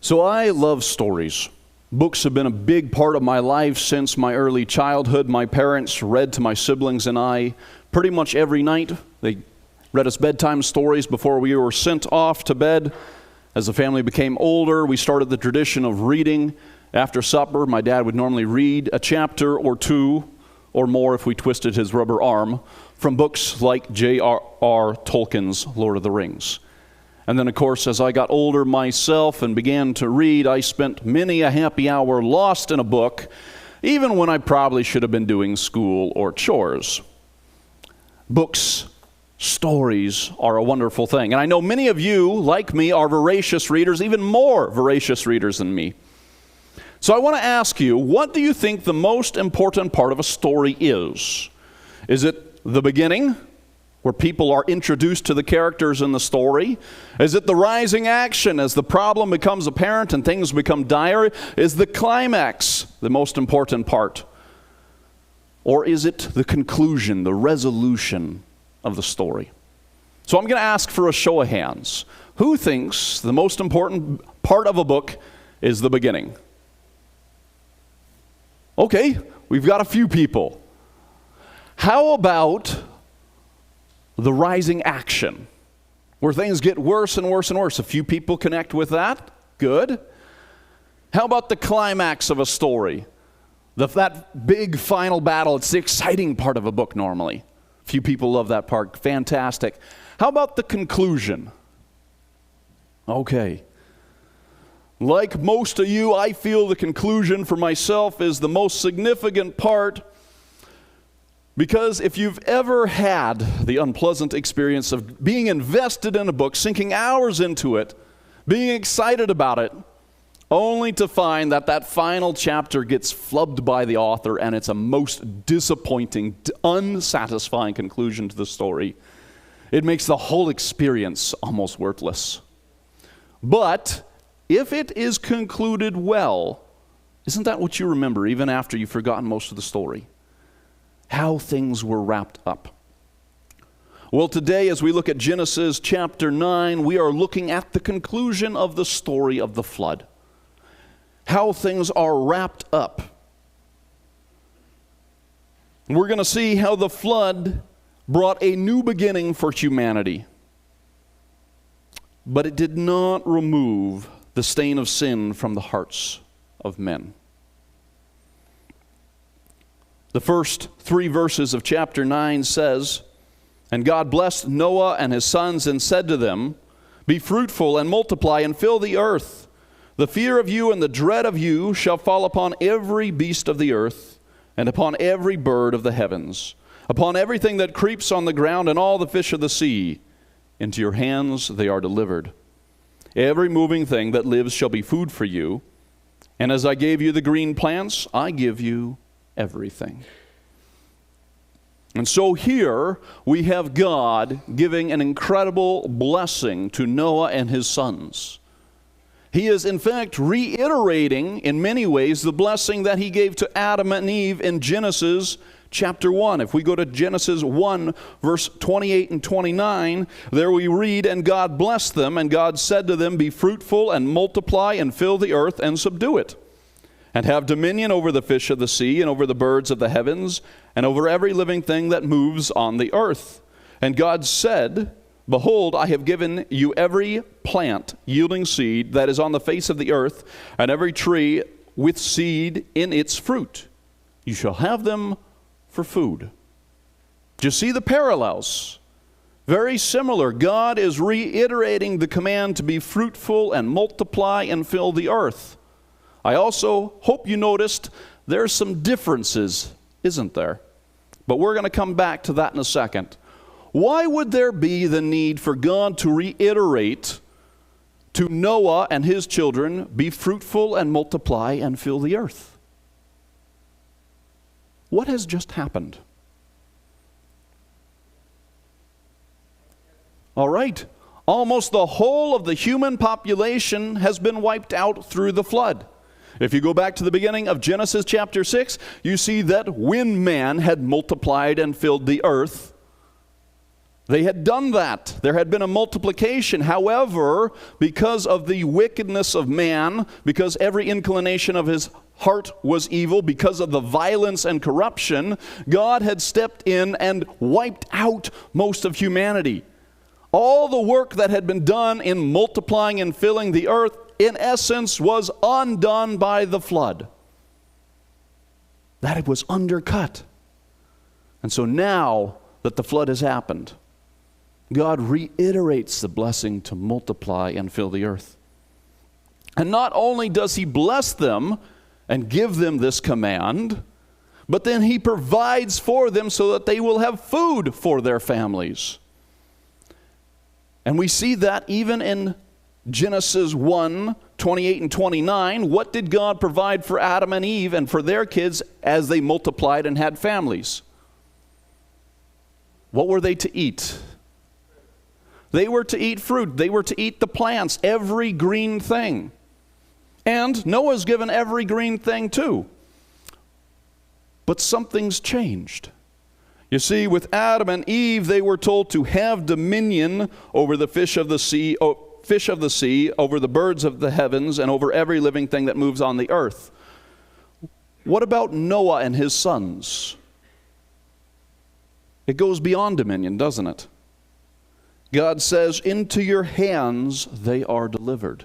So I love stories. Books have been a big part of my life since my early childhood. My parents read to my siblings and I pretty much every night. They read us bedtime stories before we were sent off to bed. As the family became older, we started the tradition of reading. After supper, my dad would normally read a chapter or two or more if we twisted his rubber arm from books like J.R.R. Tolkien's Lord of the Rings. And then, of course, as I got older myself and began to read, I spent many a happy hour lost in a book, even when I probably should have been doing school or chores. Books, stories are a wonderful thing. And I know many of you, like me, are voracious readers, even more voracious readers than me. So I want to ask you, what do you think the most important part of a story is? Is it the beginning, where people are introduced to the characters in the story? Is it the rising action as the problem becomes apparent and things become dire? Is the climax the most important part? Or is it the conclusion, the resolution of the story? So I'm going to ask for a show of hands. Who thinks the most important part of a book is the beginning? Okay, we've got a few people. How about the rising action, where things get worse and worse and worse? A few people connect with that. Good. How about the climax of a story? That big final battle. It's the exciting part of a book normally. A few people love that part. Fantastic. How about the conclusion? Okay. Like most of you, I feel the conclusion for myself is the most significant part. Because if you've ever had the unpleasant experience of being invested in a book, sinking hours into it, being excited about it, only to find that that final chapter gets flubbed by the author and it's a most disappointing, unsatisfying conclusion to the story, it makes the whole experience almost worthless. But if it is concluded well, isn't that what you remember even after you've forgotten most of the story? How things were wrapped up. Well, today as we look at Genesis chapter 9, we are looking at the conclusion of the story of the flood. How things are wrapped up. We're going to see how the flood brought a new beginning for humanity. But it did not remove the stain of sin from the hearts of men. The first 3 verses of chapter 9 says, "And God blessed Noah and his sons and said to them, Be fruitful and multiply and fill the earth. The fear of you and the dread of you shall fall upon every beast of the earth and upon every bird of the heavens, upon everything that creeps on the ground and all the fish of the sea. Into your hands they are delivered. Every moving thing that lives shall be food for you. And as I gave you the green plants, I give you everything." And so here we have God giving an incredible blessing to Noah and his sons. He is in fact reiterating in many ways the blessing that he gave to Adam and Eve in Genesis chapter 1. If we go to Genesis 1 verse 28 and 29, there we read, "And God blessed them, and God said to them, Be fruitful and multiply and fill the earth and subdue it. And have dominion over the fish of the sea, and over the birds of the heavens, and over every living thing that moves on the earth. And God said, Behold, I have given you every plant yielding seed that is on the face of the earth, and every tree with seed in its fruit. You shall have them for food." Do you see the parallels? Very similar. God is reiterating the command to be fruitful and multiply and fill the earth. I also hope you noticed there's some differences, isn't there? But we're going to come back to that in a second. Why would there be the need for God to reiterate to Noah and his children, "Be fruitful and multiply and fill the earth"? What has just happened? All right. Almost the whole of the human population has been wiped out through the flood. If you go back to the beginning of Genesis chapter 6, you see that when man had multiplied and filled the earth, They had done that. There had been a multiplication. However, because of the wickedness of man, because every inclination of his heart was evil, because of the violence and corruption, God had stepped in and wiped out most of humanity. All the work that had been done in multiplying and filling the earth, in essence, was undone by the flood. That it was undercut. And so now that the flood has happened, God reiterates the blessing to multiply and fill the earth. And not only does he bless them and give them this command, but then he provides for them so that they will have food for their families. And we see that even in Genesis 1:28 and 29. What did God provide for Adam and Eve and for their kids as they multiplied and had families? What were they to eat? They were to eat fruit. They were to eat the plants, every green thing. And Noah's given every green thing too. But something's changed. You see, with Adam and Eve, they were told to have dominion over the fish of the sea, over the birds of the heavens, and over every living thing that moves on the earth. What about Noah and his sons? It goes beyond dominion, doesn't it? God says, into your hands they are delivered.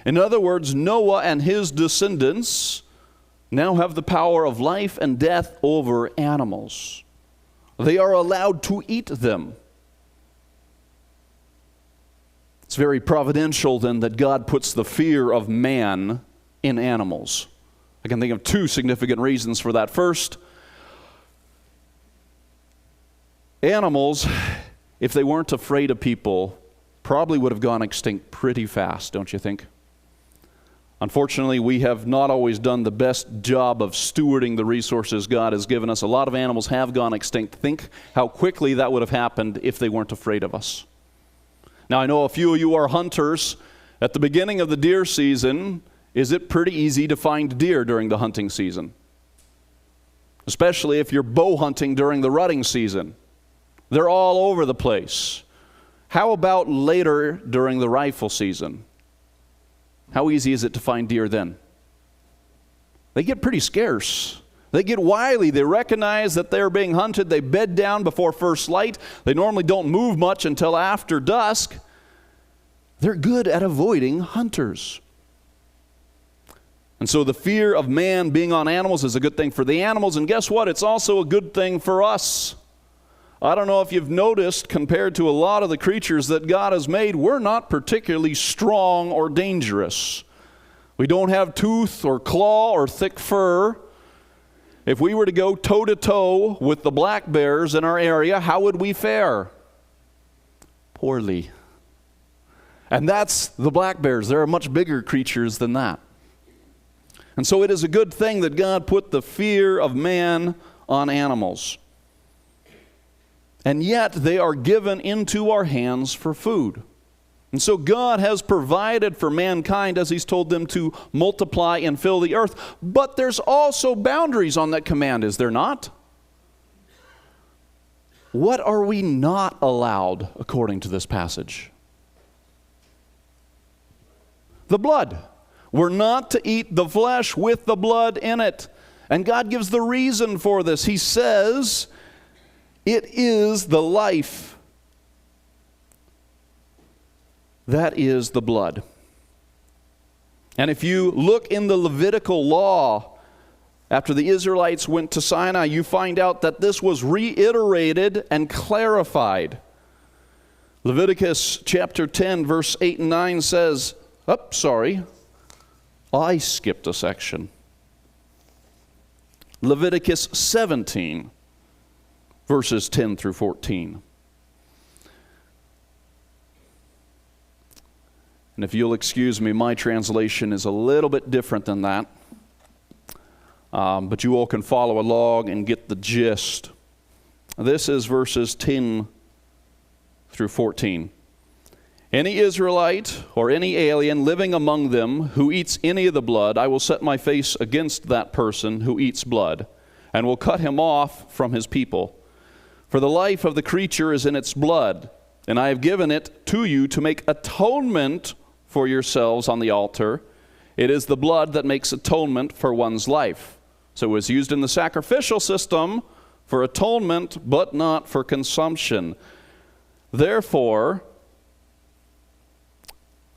In other words, Noah and his descendants now have the power of life and death over animals. They are allowed to eat them. It's very providential then that God puts the fear of man in animals. I can think of two significant reasons for that. First, animals, if they weren't afraid of people, probably would have gone extinct pretty fast, don't you think? Unfortunately, we have not always done the best job of stewarding the resources God has given us. A lot of animals have gone extinct. Think how quickly that would have happened if they weren't afraid of us. Now, I know a few of you are hunters. At the beginning of the deer season, is it pretty easy to find deer during the hunting season? Especially if you're bow hunting during the rutting season. They're all over the place. How about later during the rifle season? How easy is it to find deer then? They get pretty scarce. They get wily. They recognize that they're being hunted. They bed down before first light. They normally don't move much until after dusk. They're good at avoiding hunters. And so the fear of man being on animals is a good thing for the animals. And guess what? It's also a good thing for us. I don't know if you've noticed, compared to a lot of the creatures that God has made, we're not particularly strong or dangerous. We don't have tooth or claw or thick fur. If we were to go toe-to-toe with the black bears in our area, how would we fare? Poorly. And that's the black bears. There are much bigger creatures than that. And so it is a good thing that God put the fear of man on animals. And yet they are given into our hands for food. And so God has provided for mankind as He's told them to multiply and fill the earth. But there's also boundaries on that command, is there not? What are we not allowed according to this passage? The blood. We're not to eat the flesh with the blood in it. And God gives the reason for this. He says, it is the life that is the blood. And if you look in the Levitical law, after the Israelites went to Sinai, you find out that this was reiterated and clarified. Leviticus chapter 10, verse 8 and 9 says, I skipped a section. Leviticus 17, verses 10 through 14. And if you'll excuse me, my translation is a little bit different than that. But you all can follow along and get the gist. This is verses 10 through 14. Any Israelite or any alien living among them who eats any of the blood, I will set my face against that person who eats blood, and will cut him off from his people. For the life of the creature is in its blood, and I have given it to you to make atonement for yourselves on the altar. It is the blood that makes atonement for one's life. So it was used in the sacrificial system for atonement, but not for consumption. Therefore,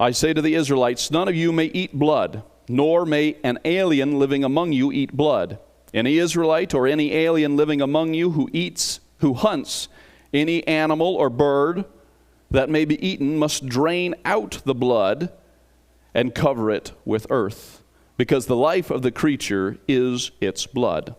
I say to the Israelites, none of you may eat blood, nor may an alien living among you eat blood. Any Israelite or any alien living among you who hunts any animal or bird that may be eaten must drain out the blood and cover it with earth, because the life of the creature is its blood.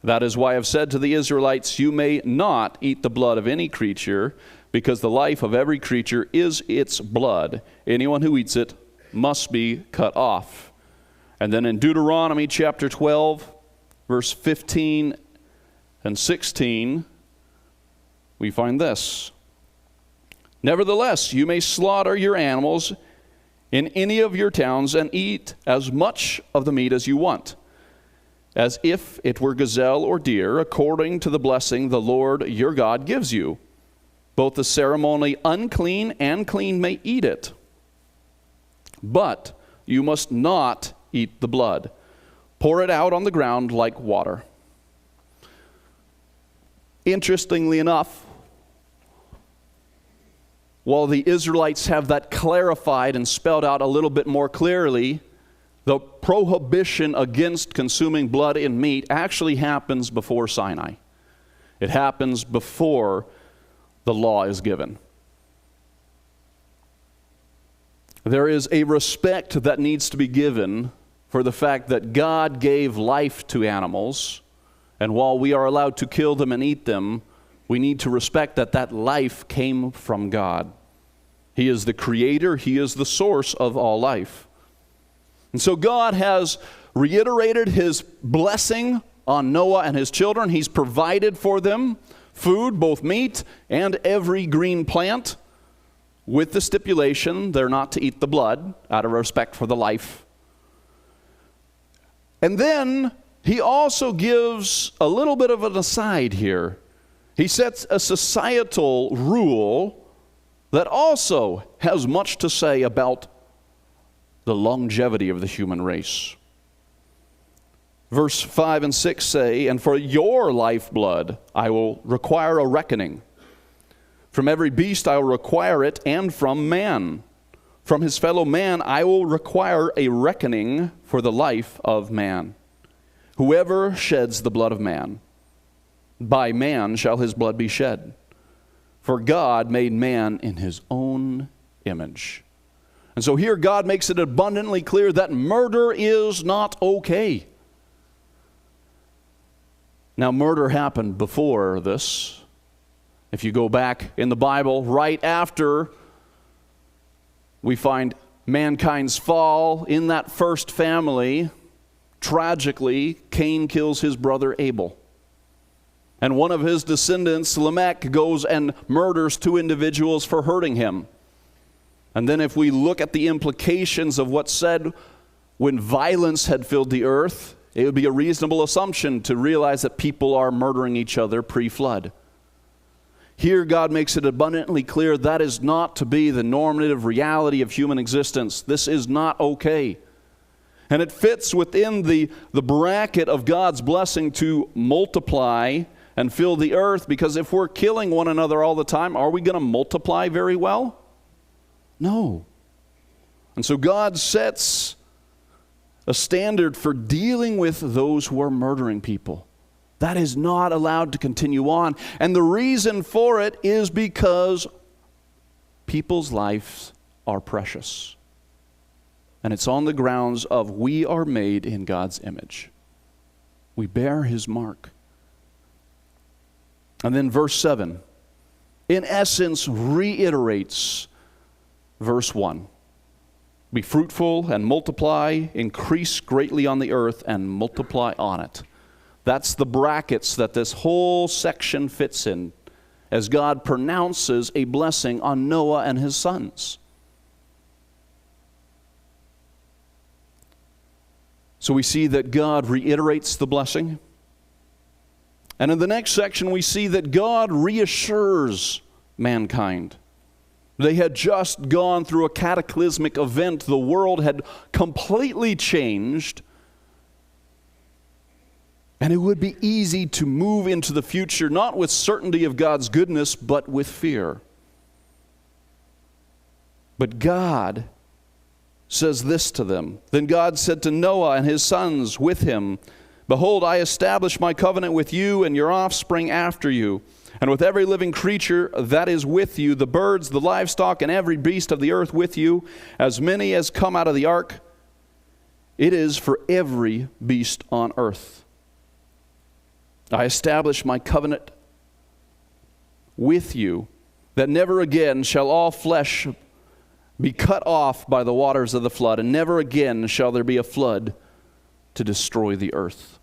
That is why I've said to the Israelites, you may not eat the blood of any creature, because the life of every creature is its blood. Anyone who eats it must be cut off. And then in Deuteronomy chapter 12, verse 15 and 16, we find this. Nevertheless, you may slaughter your animals in any of your towns and eat as much of the meat as you want, as if it were gazelle or deer, according to the blessing the Lord your God gives you. Both the ceremonially unclean and clean may eat it, but you must not eat the blood. Pour it out on the ground like water. Interestingly enough, while the Israelites have that clarified and spelled out a little bit more clearly, the prohibition against consuming blood in meat actually happens before Sinai. It happens before the law is given. There is a respect that needs to be given for the fact that God gave life to animals, and while we are allowed to kill them and eat them, we need to respect that that life came from God. He is the creator. He is the source of all life. And so God has reiterated his blessing on Noah and his children. He's provided for them food, both meat and every green plant, with the stipulation they're not to eat the blood out of respect for the life. And then he also gives a little bit of an aside here. He sets a societal rule that also has much to say about the longevity of the human race. Verse 5 and 6 say, and for your lifeblood I will require a reckoning. From every beast I will require it, and from man. From his fellow man I will require a reckoning for the life of man. Whoever sheds the blood of man, by man shall his blood be shed. For God made man in his own image. And so here God makes it abundantly clear that murder is not okay. Now, murder happened before this. If you go back in the Bible, right after we find mankind's fall in that first family, tragically, Cain kills his brother Abel. And one of his descendants, Lamech, goes and murders two individuals for hurting him. And then if we look at the implications of what's said when violence had filled the earth, it would be a reasonable assumption to realize that people are murdering each other pre-flood. Here God makes it abundantly clear that is not to be the normative reality of human existence. This is not okay. And it fits within the bracket of God's blessing to multiply and fill the earth, because if we're killing one another all the time, are we going to multiply very well? No. And so God sets a standard for dealing with those who are murdering people. That is not allowed to continue on. And the reason for it is because people's lives are precious. And it's on the grounds of we are made in God's image. We bear his mark. And then verse 7, in essence, reiterates verse 1. Be fruitful and multiply, increase greatly on the earth and multiply on it. That's the brackets that this whole section fits in as God pronounces a blessing on Noah and his sons. So we see that God reiterates the blessing. And in the next section, we see that God reassures mankind. They had just gone through a cataclysmic event. The world had completely changed. And it would be easy to move into the future, not with certainty of God's goodness, but with fear. But God says this to them. Then God said to Noah and his sons with him, "Behold, I establish my covenant with you and your offspring after you, and with every living creature that is with you, the birds, the livestock, and every beast of the earth with you, as many as come out of the ark. It is for every beast on earth. I establish my covenant with you, that never again shall all flesh be cut off by the waters of the flood, and never again shall there be a flood to destroy the earth."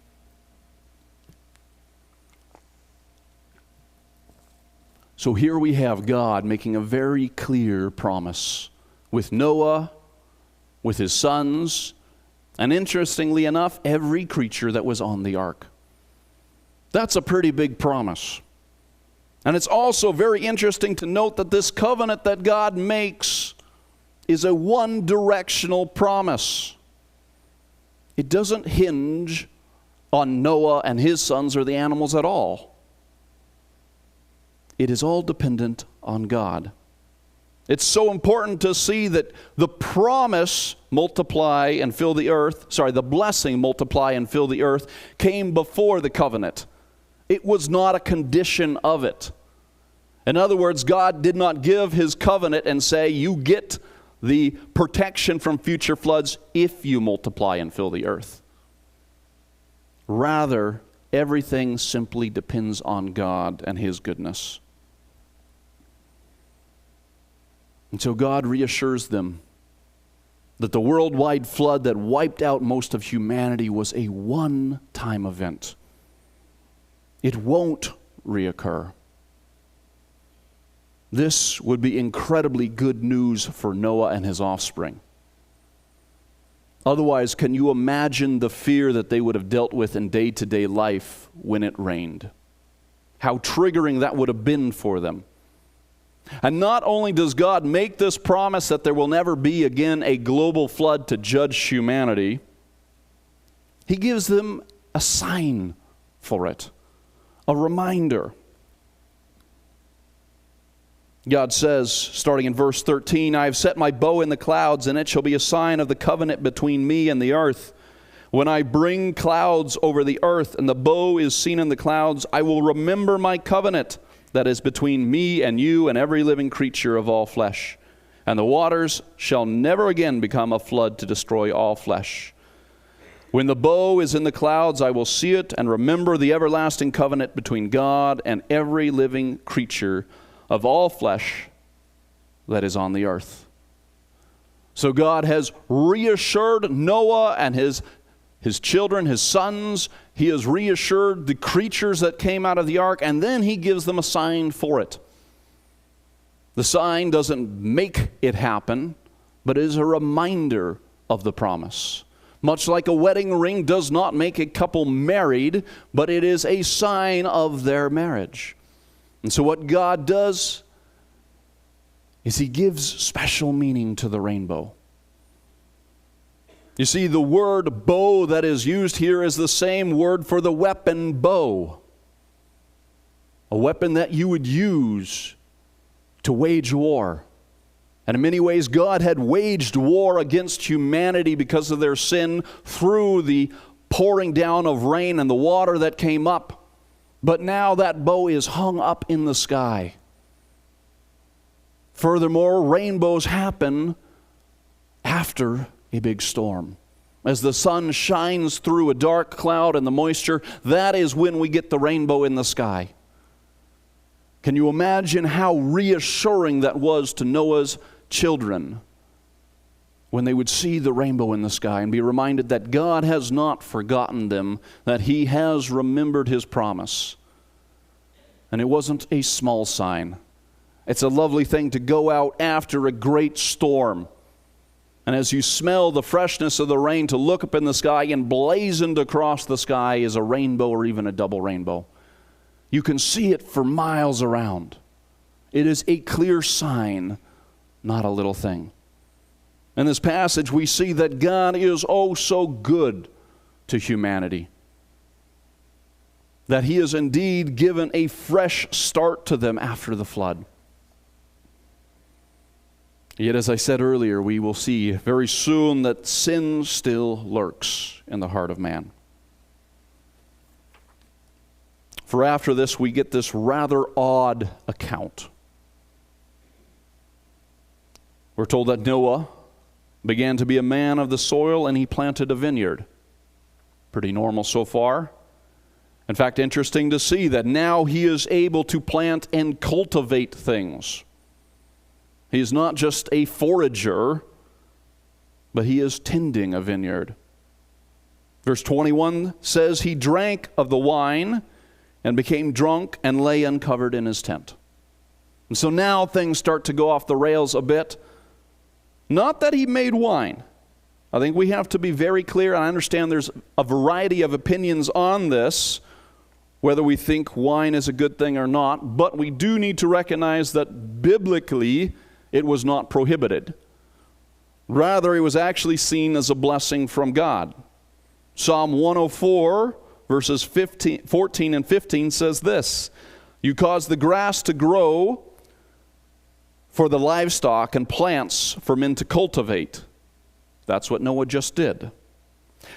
So here we have God making a very clear promise with Noah, with his sons, and interestingly enough, every creature that was on the ark. That's a pretty big promise. And it's also very interesting to note that this covenant that God makes is a one-directional promise. It doesn't hinge on Noah and his sons or the animals at all. It is all dependent on God. It's so important to see that the promise, multiply and fill the earth, the blessing, multiply and fill the earth, came before the covenant. It was not a condition of it. In other words, God did not give his covenant and say, you get the protection from future floods if you multiply and fill the earth. Rather, everything simply depends on God and his goodness. And so God reassures them that the worldwide flood that wiped out most of humanity was a one-time event. It won't reoccur. This would be incredibly good news for Noah and his offspring. Otherwise, can you imagine the fear that they would have dealt with in day-to-day life when it rained? How triggering that would have been for them. And not only does God make this promise that there will never be again a global flood to judge humanity, he gives them a sign for it, a reminder. God says, starting in verse 13, "I have set my bow in the clouds, and it shall be a sign of the covenant between me and the earth. When I bring clouds over the earth, and the bow is seen in the clouds, I will remember my covenant that is between me and you and every living creature of all flesh. And the waters shall never again become a flood to destroy all flesh. When the bow is in the clouds, I will see it and remember the everlasting covenant between God and every living creature of all flesh that is on the earth." So God has reassured Noah and his children, his sons. He has reassured the creatures that came out of the ark, and then he gives them a sign for it. The sign doesn't make it happen, but is a reminder of the promise. Much like a wedding ring does not make a couple married, but it is a sign of their marriage. And so what God does is he gives special meaning to the rainbow. You see, the word bow that is used here is the same word for the weapon bow. A weapon that you would use to wage war. And in many ways, God had waged war against humanity because of their sin through the pouring down of rain and the water that came up. But now that bow is hung up in the sky. Furthermore, rainbows happen after a big storm. As the sun shines through a dark cloud and the moisture, that is when we get the rainbow in the sky. Can you imagine how reassuring that was to Noah's children when they would see the rainbow in the sky and be reminded that God has not forgotten them, that he has remembered his promise. And it wasn't a small sign. It's a lovely thing to go out after a great storm. And as you smell the freshness of the rain, to look up in the sky, and blazoned across the sky is a rainbow or even a double rainbow. You can see it for miles around. It is a clear sign, not a little thing. In this passage, we see that God is oh so good to humanity. That He has indeed given a fresh start to them after the flood. Yet, as I said earlier, we will see very soon that sin still lurks in the heart of man. For after this, we get this rather odd account. We're told that Noah began to be a man of the soil and he planted a vineyard. Pretty normal so far. In fact, interesting to see that now he is able to plant and cultivate things. He is not just a forager, but he is tending a vineyard. Verse 21 says, he drank of the wine and became drunk and lay uncovered in his tent. And so now things start to go off the rails a bit. Not that he made wine. I think we have to be very clear, and I understand there's a variety of opinions on this, whether we think wine is a good thing or not, but we do need to recognize that biblically it was not prohibited. Rather, it was actually seen as a blessing from God. Psalm 104, verses 14 and 15 says this, you cause the grass to grow for the livestock and plants for men to cultivate. That's what Noah just did.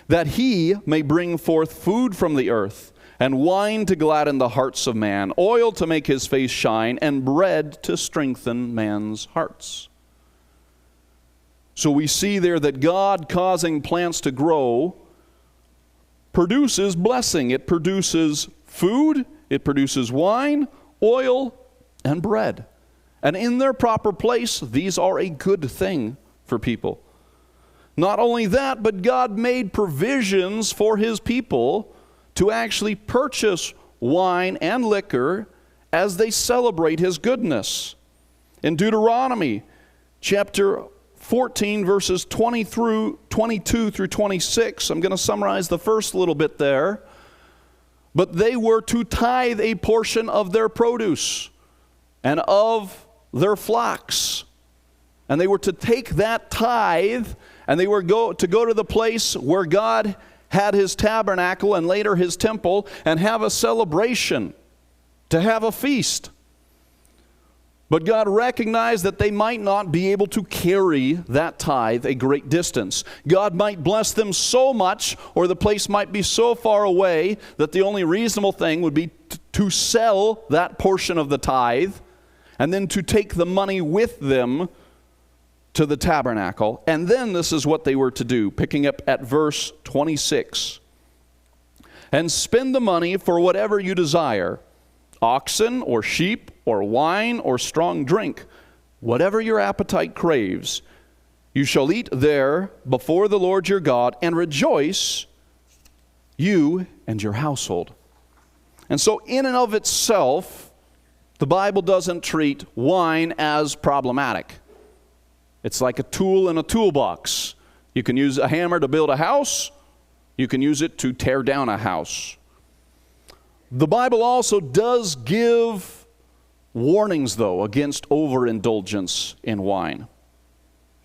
That he may bring forth food from the earth, and wine to gladden the hearts of man, oil to make his face shine, and bread to strengthen man's hearts. So we see there that God causing plants to grow produces blessing. It produces food, it produces wine, oil, and bread. And in their proper place, these are a good thing for people. Not only that, but God made provisions for His people to actually purchase wine and liquor as they celebrate His goodness. In Deuteronomy chapter 14, verses 22 through 26, I'm going to summarize the first little bit there. But they were to tithe a portion of their produce and of their flocks. And they were to take that tithe and they were to go to the place where God had His tabernacle and later His temple and have a celebration, to have a feast. But God recognized that they might not be able to carry that tithe a great distance. God might bless them so much, or the place might be so far away, that the only reasonable thing would be to sell that portion of the tithe and then to take the money with them to the tabernacle. And then this is what they were to do, picking up at verse 26. And spend the money for whatever you desire, oxen or sheep or wine or strong drink, whatever your appetite craves. You shall eat there before the Lord your God and rejoice, you and your household. And so in and of itself, the Bible doesn't treat wine as problematic. It's like a tool in a toolbox. You can use a hammer to build a house. You can use it to tear down a house. The Bible also does give warnings, though, against overindulgence in wine.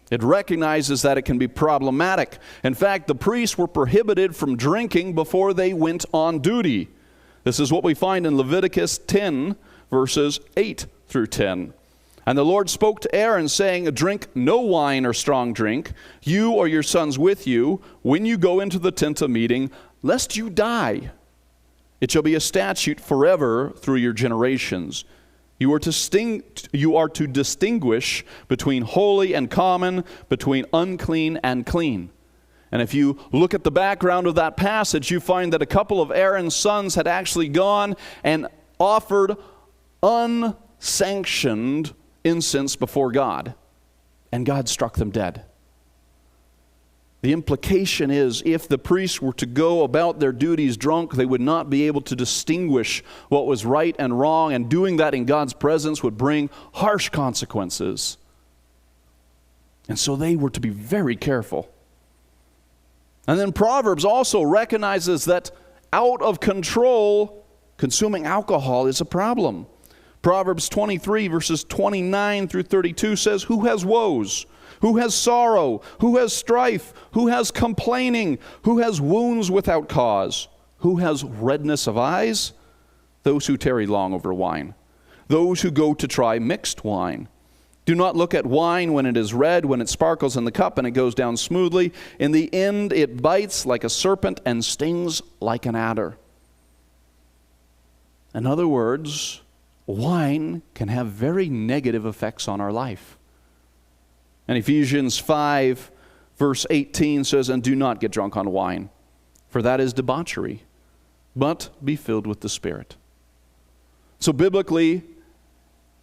It recognizes that it can be problematic. In fact, the priests were prohibited from drinking before they went on duty. This is what we find in Leviticus 10, verses 8 through 10. And the Lord spoke to Aaron, saying, drink no wine or strong drink, you or your sons with you, when you go into the tent of meeting, lest you die. It shall be a statute forever through your generations. You are to distinguish between holy and common, between unclean and clean. And if you look at the background of that passage, you find that a couple of Aaron's sons had actually gone and offered unsanctioned incense before God, and God struck them dead. The implication is, if the priests were to go about their duties drunk, they would not be able to distinguish what was right and wrong, and doing that in God's presence would bring harsh consequences. And so they were to be very careful. And then Proverbs also recognizes that out of control Consuming alcohol is a problem. Proverbs 23 verses 29 through 32 says, "Who has woes? Who has sorrow? Who has strife? Who has complaining? Who has wounds without cause? Who has redness of eyes? Those who tarry long over wine. Those who go to try mixed wine. Do not look at wine when it is red, when it sparkles in the cup and it goes down smoothly. In the end it bites like a serpent and stings like an adder." In other words, wine can have very negative effects on our life. And Ephesians 5 verse 18 says, "And do not get drunk on wine, for that is debauchery, but be filled with the Spirit." So biblically,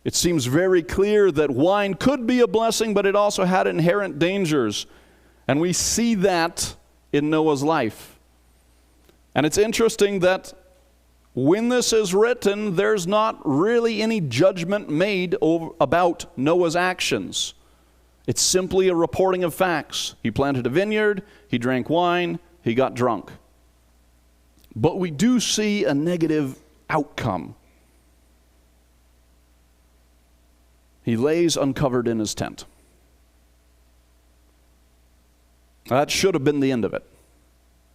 it seems very clear that wine could be a blessing, but it also had inherent dangers. And we see that in Noah's life. And it's interesting that when this is written, there's not really any judgment made about Noah's actions. It's simply a reporting of facts. He planted a vineyard, he drank wine, he got drunk. But we do see a negative outcome. He lays uncovered in his tent. That should have been the end of it.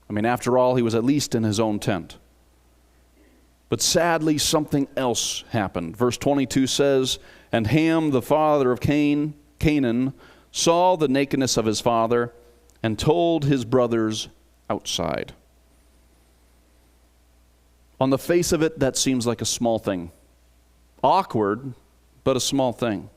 I mean, after all, he was at least in his own tent. But sadly, something else happened. Verse 22 says, "And Ham, the father of Canaan, saw the nakedness of his father and told his brothers outside." On the face of it, that seems like a small thing. Awkward, but a small thing.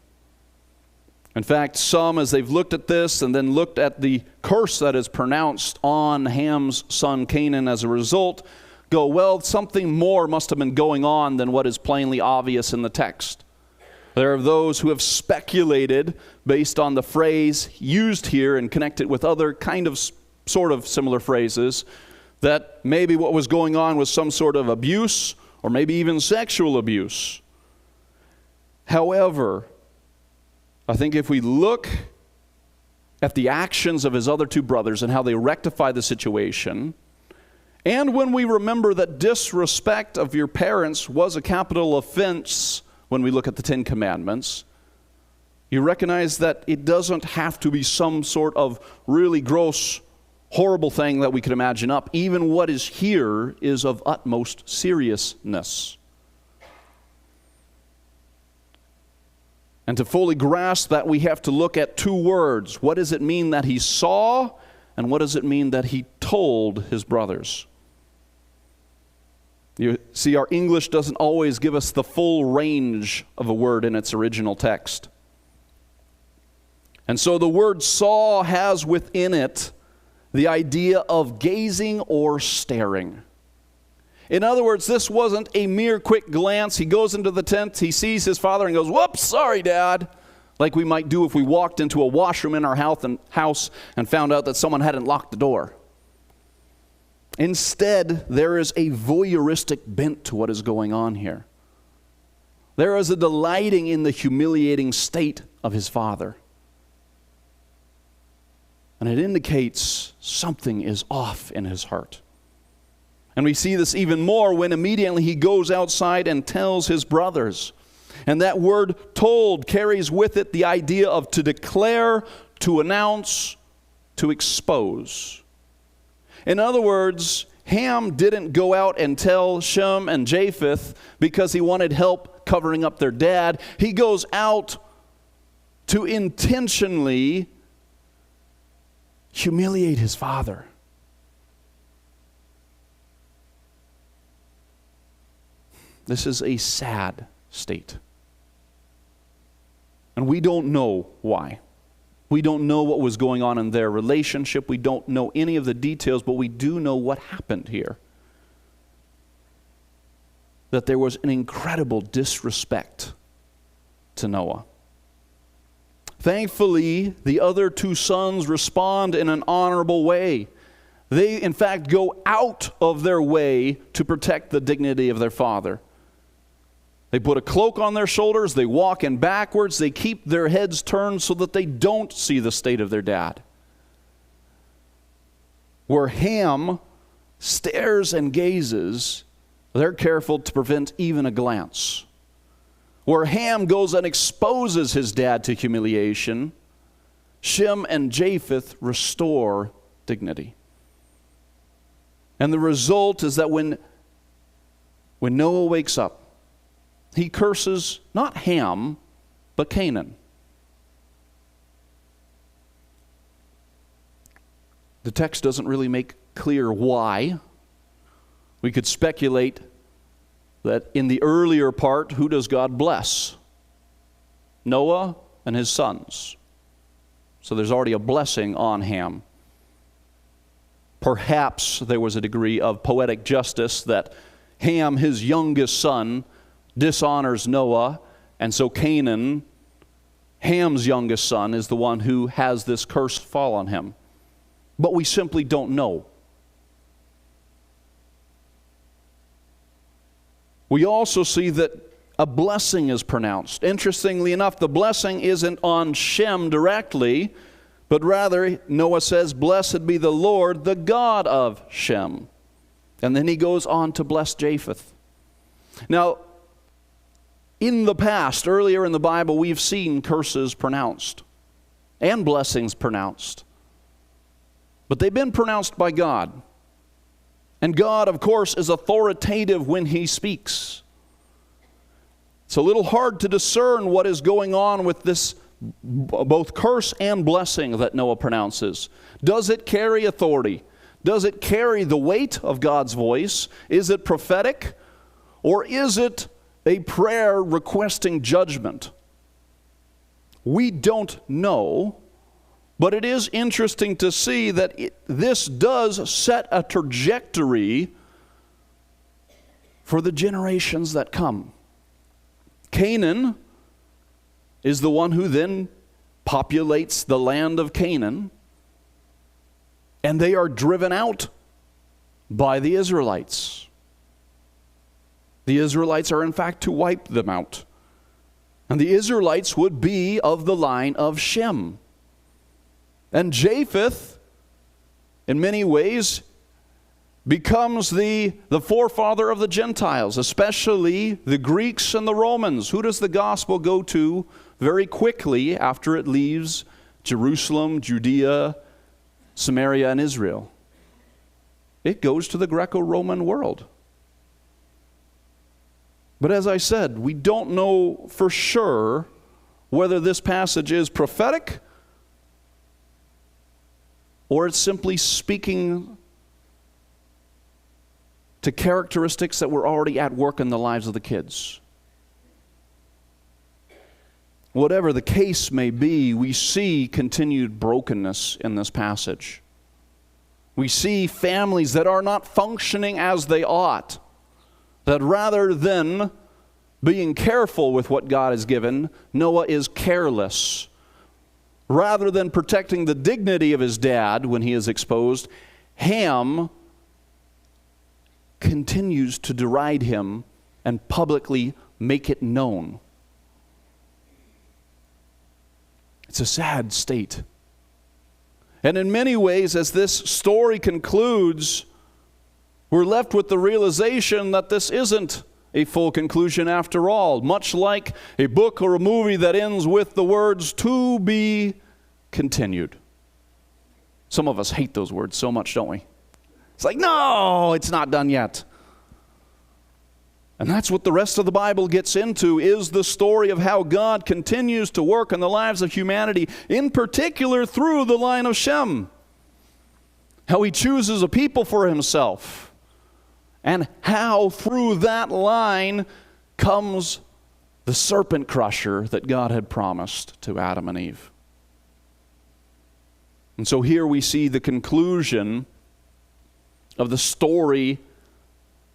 In fact, some, as they've looked at this and then looked at the curse that is pronounced on Ham's son Canaan as a result, go, well, something more must have been going on than what is plainly obvious in the text. There are those who have speculated based on the phrase used here and connect it with other kind of sort of similar phrases, that maybe what was going on was some sort of abuse or maybe even sexual abuse. However, I think if we look at the actions of his other two brothers and how they rectify the situation, and when we remember that disrespect of your parents was a capital offense when we look at the Ten Commandments, you recognize that it doesn't have to be some sort of really gross, horrible thing that we could imagine up. Even what is here is of utmost seriousness. And to fully grasp that, we have to look at two words. What does it mean that he saw, and what does it mean that he told his brothers? You see, our English doesn't always give us the full range of a word in its original text. And so the word saw has within it the idea of gazing or staring. In other words, this wasn't a mere quick glance. He goes into the tent, he sees his father and goes, "Whoops, sorry, Dad," like we might do if we walked into a washroom in our house and found out that someone hadn't locked the door. Instead, there is a voyeuristic bent to what is going on here. There is a delighting in the humiliating state of his father. And it indicates something is off in his heart. And we see this even more when immediately he goes outside and tells his brothers. And that word told carries with it the idea of to declare, to announce, to expose. In other words, Ham didn't go out and tell Shem and Japheth because he wanted help covering up their dad. He goes out to intentionally humiliate his father. This is a sad state. And we don't know why. We don't know what was going on in their relationship. We don't know any of the details, but we do know what happened here. That there was an incredible disrespect to Noah. Thankfully, the other two sons respond in an honorable way. They, in fact, go out of their way to protect the dignity of their father. They put a cloak on their shoulders, they walk in backwards, they keep their heads turned so that they don't see the state of their dad. Where Ham stares and gazes, They're careful to prevent even a glance. Where Ham goes and exposes his dad to humiliation, Shem and Japheth restore dignity. And the result is that when Noah wakes up, he curses not Ham, but Canaan. The text doesn't really make clear why. We could speculate that in the earlier part, who does God bless? Noah and his sons. So there's already a blessing on Ham. Perhaps there was a degree of poetic justice that Ham, his youngest son, dishonors Noah, and so Canaan, Ham's youngest son, is the one who has this curse fall on him. But we simply don't know. We also see that a blessing is pronounced. Interestingly enough, the blessing isn't on Shem directly, but rather Noah says, "Blessed be the Lord, the God of Shem." And then he goes on to bless Japheth. Now, in the past, earlier in the Bible, we've seen curses pronounced and blessings pronounced. But they've been pronounced by God. And God, of course, is authoritative when He speaks. It's a little hard to discern what is going on with this both curse and blessing that Noah pronounces. Does it carry authority? Does it carry the weight of God's voice? Is it prophetic? Or is it a prayer requesting judgment? We don't know, but it is interesting to see that this does set a trajectory for the generations that come. Canaan is the one who then populates the land of Canaan, and they are driven out by the Israelites. The Israelites are in fact to wipe them out. And the Israelites would be of the line of Shem. And Japheth, in many ways, becomes the forefather of the Gentiles, especially the Greeks and the Romans. Who does the gospel go to very quickly after it leaves Jerusalem, Judea, Samaria, and Israel? It goes to the Greco-Roman world. But as I said, we don't know for sure whether this passage is prophetic or it's simply speaking to characteristics that were already at work in the lives of the kids. Whatever the case may be, we see continued brokenness in this passage. We see families that are not functioning as they ought. That rather than being careful with what God has given, Noah is careless. Rather than protecting the dignity of his dad when he is exposed, Ham continues to deride him and publicly make it known. It's a sad state. And in many ways, as this story concludes, we're left with the realization that this isn't a full conclusion after all, much like a book or a movie that ends with the words, "to be continued." Some of us hate those words so much, don't we? It's like, no, it's not done yet. And that's what the rest of the Bible gets into, is the story of how God continues to work in the lives of humanity, in particular through the line of Shem. How He chooses a people for Himself. And how through that line comes the serpent crusher that God had promised to Adam and Eve. And so here we see the conclusion of the story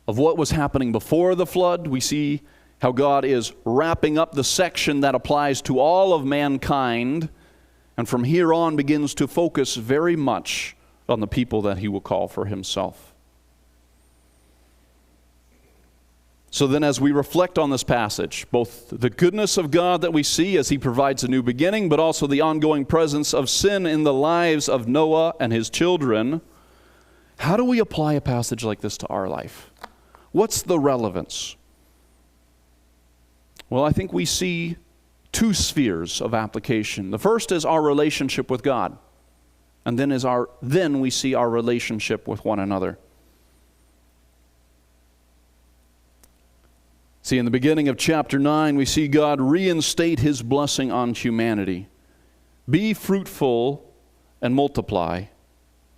of what was happening before the flood. We see how God is wrapping up the section that applies to all of mankind, and from here on begins to focus very much on the people that He will call for Himself. So then, as we reflect on this passage, both the goodness of God that we see as He provides a new beginning, but also the ongoing presence of sin in the lives of Noah and his children, how do we apply a passage like this to our life? What's the relevance? Well, I think we see two spheres of application. The first is our relationship with God, and then we see our relationship with one another. See, in the beginning of chapter 9, we see God reinstate His blessing on humanity. Be fruitful and multiply.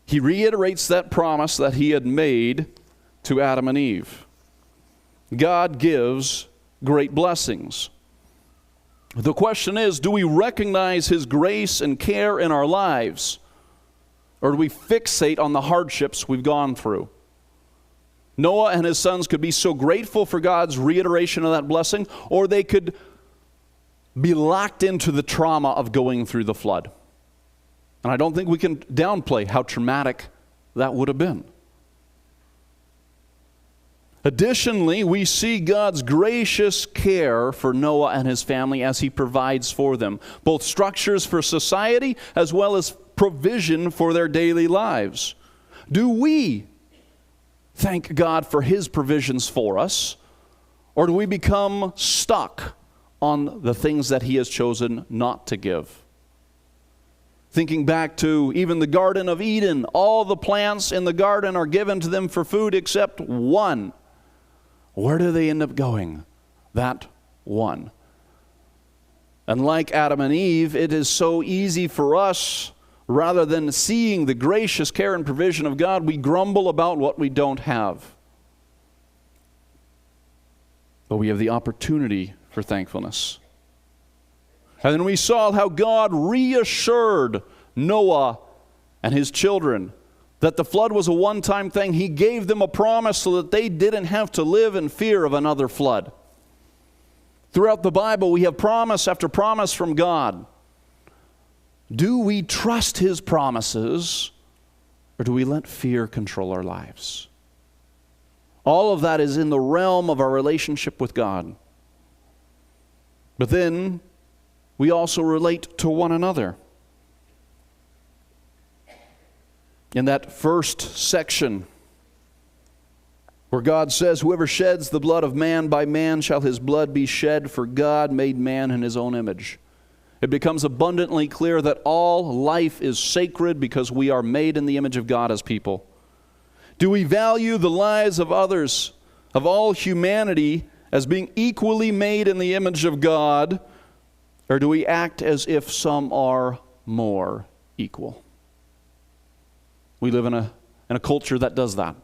He reiterates that promise that He had made to Adam and Eve. God gives great blessings. The question is, do we recognize His grace and care in our lives, or do we fixate on the hardships we've gone through? Noah and his sons could be so grateful for God's reiteration of that blessing, or they could be locked into the trauma of going through the flood. And I don't think we can downplay how traumatic that would have been. Additionally, we see God's gracious care for Noah and his family as He provides for them, both structures for society as well as provision for their daily lives. Do we thank God for His provisions for us, or do we become stuck on the things that He has chosen not to give? Thinking back to even the Garden of Eden, all the plants in the garden are given to them for food except one. Where do they end up going? That one. And like Adam and Eve, it is so easy for us, rather than seeing the gracious care and provision of God, we grumble about what we don't have. But we have the opportunity for thankfulness. And then we saw how God reassured Noah and his children that the flood was a one-time thing. He gave them a promise so that they didn't have to live in fear of another flood. Throughout the Bible, we have promise after promise from God. Do we trust His promises, or do we let fear control our lives? All of that is in the realm of our relationship with God. But then, we also relate to one another. In that first section, where God says, "Whoever sheds the blood of man, by man shall his blood be shed, for God made man in His own image." It becomes abundantly clear that all life is sacred because we are made in the image of God as people. Do we value the lives of others, of all humanity, as being equally made in the image of God, or do we act as if some are more equal? We live in a culture that does that.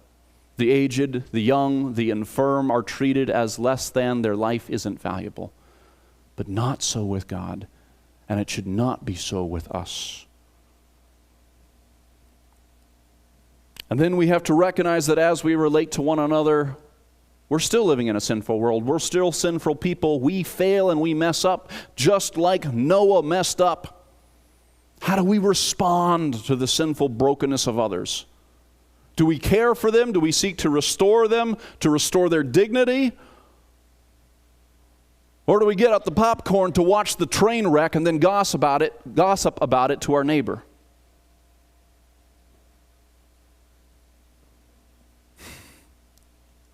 The aged, the young, the infirm are treated as less than. Their life isn't valuable. But not so with God. And it should not be so with us. And then we have to recognize that as we relate to one another, we're still living in a sinful world. We're still sinful people. We fail and we mess up, just like Noah messed up. How do we respond to the sinful brokenness of others? Do we care for them? Do we seek to restore them, to restore their dignity? Or do we get out the popcorn to watch the train wreck and then gossip about it to our neighbor?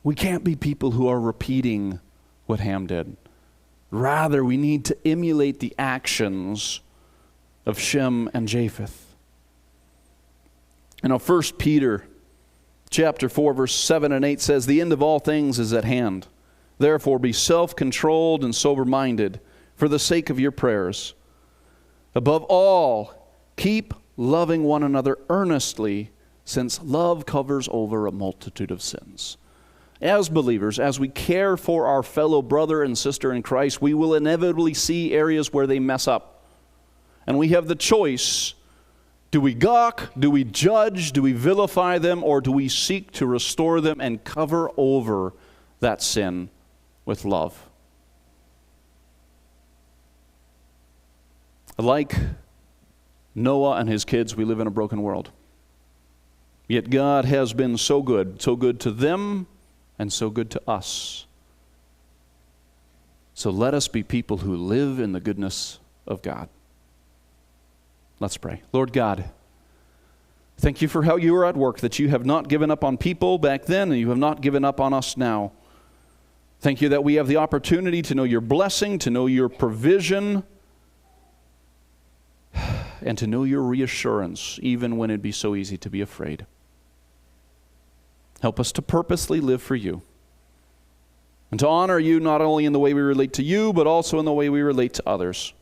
We can't be people who are repeating what Ham did. Rather, we need to emulate the actions of Shem and Japheth. You know, 1 Peter chapter 4, verse 7 and 8 says, "The end of all things is at hand. Therefore be self-controlled and sober-minded for the sake of your prayers. Above all, keep loving one another earnestly, since love covers over a multitude of sins." As believers, as we care for our fellow brother and sister in Christ, we will inevitably see areas where they mess up. And we have the choice: do we gawk, do we judge, do we vilify them, or do we seek to restore them and cover over that sin with love? Like Noah and his kids, we live in a broken world. Yet God has been so good to them and so good to us. So let us be people who live in the goodness of God. Let's pray. Lord God, Thank you for how you are at work, that you have not given up on people back then and you have not given up on us now. Thank you that we have the opportunity to know your blessing, to know your provision, and to know your reassurance, even when it'd be so easy to be afraid. Help us to purposely live for you and to honor you not only in the way we relate to you, but also in the way we relate to others.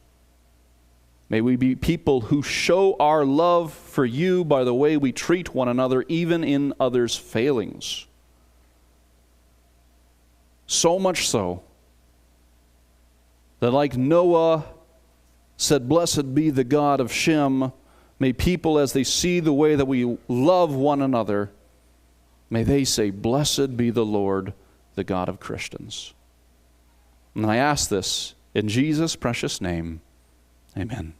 May we be people who show our love for you by the way we treat one another, even in others' failings. So much so that, like Noah said, "Blessed be the God of Shem," may people, as they see the way that we love one another, may they say, "Blessed be the Lord, the God of Christians." And I ask this in Jesus' precious name. Amen.